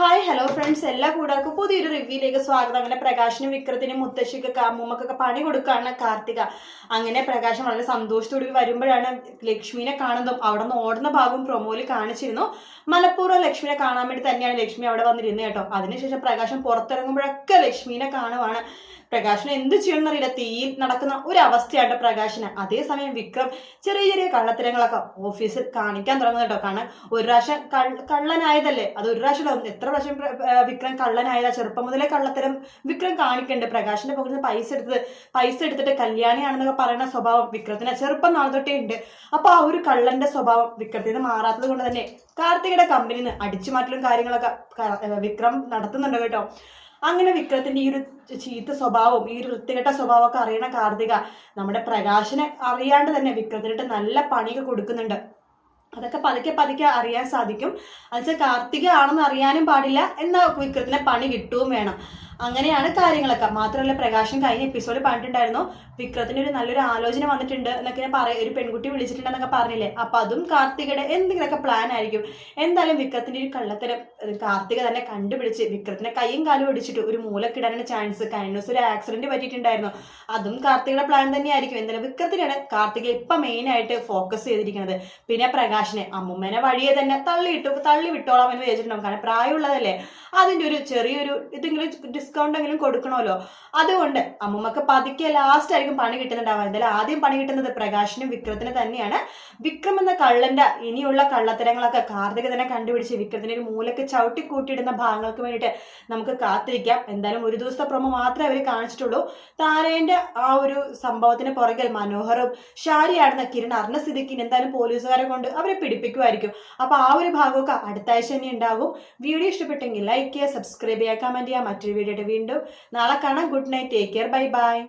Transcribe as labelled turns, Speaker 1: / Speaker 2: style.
Speaker 1: Hi hello friends, എല്ലാ കൂടാർക്കും പുതിയൊരു റിവ്യൂയിലേക്ക് സ്വാഗതം. അങ്ങനെ പ്രകാശിനും വിക്രത്തിനും മുത്തശ്ശിക്കൊക്കെ അമ്മൂമ്മക്കൊക്കെ പണി കൊടുക്കുകയാണ് കാർത്തിക. അങ്ങനെ പ്രകാശം വളരെ സന്തോഷത്തോടെ വരുമ്പോഴാണ് ലക്ഷ്മിനെ കാണുന്നതും അവിടെ നിന്ന് ഓടുന്ന ഭാഗം പ്രൊമോയിൽ കാണിച്ചിരുന്നു. മനഃപൂർവ്വം ലക്ഷ്മിനെ കാണാൻ വേണ്ടി തന്നെയാണ് ലക്ഷ്മി അവിടെ വന്നിരുന്നത് കേട്ടോ. അതിനുശേഷം പ്രകാശം പുറത്തിറങ്ങുമ്പോഴൊക്കെ ലക്ഷ്മിനെ കാണുവാണ്. പ്രകാശിന് എന്ത് ചെയ്യണമെന്നറിയില്ല, തീയിൽ നടക്കുന്ന ഒരു അവസ്ഥയാണ് പ്രകാശിന്. അതേസമയം വിക്രം ചെറിയ ചെറിയ കള്ളത്തരങ്ങളൊക്കെ ഓഫീസിൽ കാണിക്കാൻ തുടങ്ങുന്നു കേട്ടോ. കാരണം ഒരു പ്രാവശ്യം കള്ളനായതല്ലേ, അത് ഒരു പ്രാവശ്യം എത്ര പ്രാവശ്യം വിക്രം കള്ളനായതാ. ചെറുപ്പം മുതലേ കള്ളത്തരം വിക്രം കാണിക്കണ്ട്. പ്രകാശിന്റെ പകുതി പൈസ എടുത്തിട്ട് കല്യാണിയാണെന്നൊക്കെ പറയുന്ന സ്വഭാവം വിക്രത്തിന് ചെറുപ്പം നാൾ തൊട്ടേ ഉണ്ട്. അപ്പൊ ആ ഒരു കള്ളന്റെ സ്വഭാവം വിക്രത്തിന് മാറാത്തത് കൊണ്ട് തന്നെ കാർത്തികയുടെ കമ്പനിയിൽ നിന്ന് അടിച്ചുമാറ്റലും കാര്യങ്ങളൊക്കെ വിക്രം നടത്തുന്നുണ്ട് കേട്ടോ. അങ്ങനെ വിക്രത്തിന്റെ ഈ ഒരു ചീത്ത സ്വഭാവം, ഈ ഒരു വൃത്തികെട്ട സ്വഭാവമൊക്കെ അറിയണ കാർത്തിക നമ്മുടെ പ്രകാശിനെ അറിയാണ്ട് തന്നെ വിക്രത്തിനിട്ട് നല്ല പണിയൊക്കെ കൊടുക്കുന്നുണ്ട്. അതൊക്കെ പതുക്കെ പതുക്കെ അറിയാൻ സാധിക്കും. എന്നുവെച്ചാൽ കാർത്തിക ആണെന്ന് അറിയാനും പാടില്ല, എന്നാൽ വിക്രത്തിനെ പണി കിട്ടുകയും വേണം. അങ്ങനെയാണ് കാര്യങ്ങളൊക്കെ. മാത്രമല്ല പ്രകാശൻ കഴിഞ്ഞ എപ്പിസോഡ് പറഞ്ഞിട്ടുണ്ടായിരുന്നു വിക്രത്തിന് ഒരു നല്ലൊരു ആലോചന വന്നിട്ടുണ്ട് എന്നൊക്കെ ഞാൻ ഒരു പെൺകുട്ടി വിളിച്ചിട്ടുണ്ടെന്നൊക്കെ പറഞ്ഞില്ലേ. അപ്പൊ അതും കാർത്തികയുടെ എന്തെങ്കിലുമൊക്കെ പ്ലാൻ ആയിരിക്കും. എന്തായാലും വിക്രത്തിന്റെ ഒരു കള്ളത്തരം കാർത്തിക തന്നെ കണ്ടുപിടിച്ച് വിക്രത്തിനെ കൈയും കാലും ഒടിച്ചിട്ട് ഒരു മൂലക്കിടാനാണ് ചാൻസ്. കഴിഞ്ഞ ദിവസം ഒരു ആക്സിഡന്റ് പറ്റിയിട്ടുണ്ടായിരുന്നു. അതും കാർത്തികയുടെ പ്ലാൻ തന്നെ ആയിരിക്കും. എന്തായാലും വിക്രത്തിനാണ് കാർത്തിക ഇപ്പൊ മെയിൻ ആയിട്ട് ഫോക്കസ് ചെയ്തിരിക്കുന്നത്. പിന്നെ പ്രകാശനെ അമ്മുമ്മേനെ വഴിയെ തന്നെ തള്ളി വിട്ടോളാം എന്ന് വിചാരിച്ചിട്ടുണ്ടാവും. കാരണം പ്രായമുള്ളതല്ലേ, അതിന്റെ ഒരു ചെറിയൊരു ഇതെങ്കിലും ഡിസ്കൗണ്ട് എങ്കിലും കൊടുക്കണമല്ലോ. അതുകൊണ്ട് അമ്മുമ്മക്ക് പതുക്കെ ലാസ്റ്റ് ആയിരിക്കും പണി കിട്ടുന്നുണ്ടാവുക. എന്തായാലും ആദ്യം പണി കിട്ടുന്നത് പ്രകാശിനും വിക്രത്തിന് തന്നെയാണ്. വിക്രം എന്ന കള്ളന്റെ ഇനിയുള്ള കള്ളത്തരങ്ങളൊക്കെ കാർത്തിക തന്നെ കണ്ടുപിടിച്ച് വിക്രത്തിന് ഒരു മൂലക്ക് ചവിട്ടി കൂട്ടിയിടുന്ന ഭാഗങ്ങൾക്ക് വേണ്ടിയിട്ട് നമുക്ക് കാത്തിരിക്കാം. എന്തായാലും ഒരു ദിവസത്തെ പ്രൊമോ മാത്രമേ അവർ കാണിച്ചിട്ടുള്ളൂ. താരേന്റെ ആ ഒരു സംഭവത്തിന് പുറകിൽ മനോഹറും ഷാരിയാടുന്ന കിരൺ അറിഞ്ഞ സ്ഥിതിക്ക് എന്തായാലും പോലീസുകാരെ കൊണ്ട് അവരെ പിടിപ്പിക്കുമായിരിക്കും. അപ്പൊ ആ ഒരു ഭാഗമൊക്കെ അടുത്ത ആഴ്ച തന്നെ ഉണ്ടാകും. വീഡിയോ ഇഷ്ടപ്പെട്ടെങ്കിൽ ലൈക്ക് ചെയ്യുക, സബ്സ്ക്രൈബ് ചെയ്യുക, കമന്റ് ചെയ്യുക. മറ്റൊരു വീഡിയോ വീണ്ടും നാളെ കാണാം. Good night, take care, bye bye.